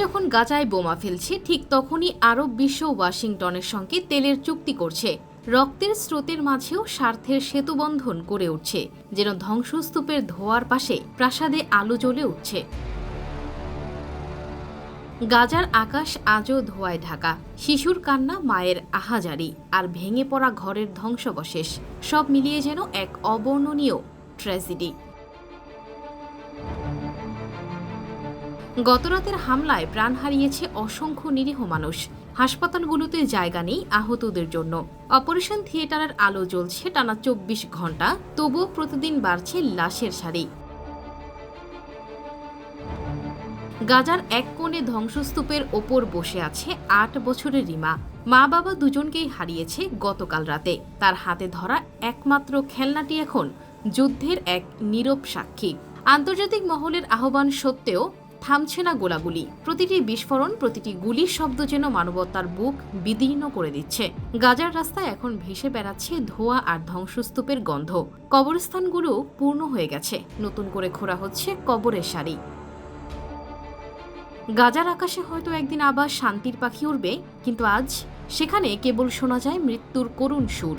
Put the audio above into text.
যখন গাজায় বোমা ফেলছে ঠিক তখনই আরব বিশ্ব ওয়াশিংটনের সঙ্গে তেলের চুক্তি করছে। রক্তের স্রোতের মাঝেও স্বার্থের সেতুবন্ধন গড়ে উঠছে, যেন ধ্বংসস্তূপের ধোঁয়ার পাশে প্রাসাদে আলো জ্বলে উঠছে। গাজার আকাশ আজও ধোঁয়ায় ঢাকা, শিশুর কান্না, মায়ের আহাজারি আর ভেঙে পড়া ঘরের ধ্বংসাবশেষ, সব মিলিয়ে যেন এক অবর্ণনীয় ট্র্যাজেডি। গতরাতের হামলায় প্রাণ হারিয়েছে অসংখ্য নিরীহ মানুষ। হাসপাতালগুলোতে জায়গা নেই আহতদের জন্য। অপারেশন থিয়েটারের আলো জ্বলছে টানা ২৪ ঘণ্টা, তবুও প্রতিদিন বাড়ছে লাশের সারি। গাজার এক কোণে ধ্বংসস্তূপের ওপর বসে আছে ৮ বছরের রিমা। মা বাবা দুজনকেই হারিয়েছে গতকাল রাতে। তার হাতে ধরা একমাত্র খেলনাটি এখন যুদ্ধের এক নীরব সাক্ষী। আন্তর্জাতিক মহলের আহ্বান সত্ত্বেও থামছে না গোলাগুলি। প্রতিটি বিস্ফোরণ, প্রতিটি গুলির শব্দ যেন মানবতার বুক বিদীর্ণ করে দিচ্ছে। গাজার রাস্তায় এখন ভেসে বেড়াচ্ছে ধোঁয়া আর ধ্বংসস্তূপের গন্ধ। কবরস্থানগুলো পূর্ণ হয়ে গেছে, নতুন করে খোঁড়া হচ্ছে কবরের সারি। গাজার আকাশে হয়তো একদিন আবার শান্তির পাখি উড়বে, কিন্তু আজ সেখানে কেবল শোনা যায় মৃত্যুর করুণ সুর।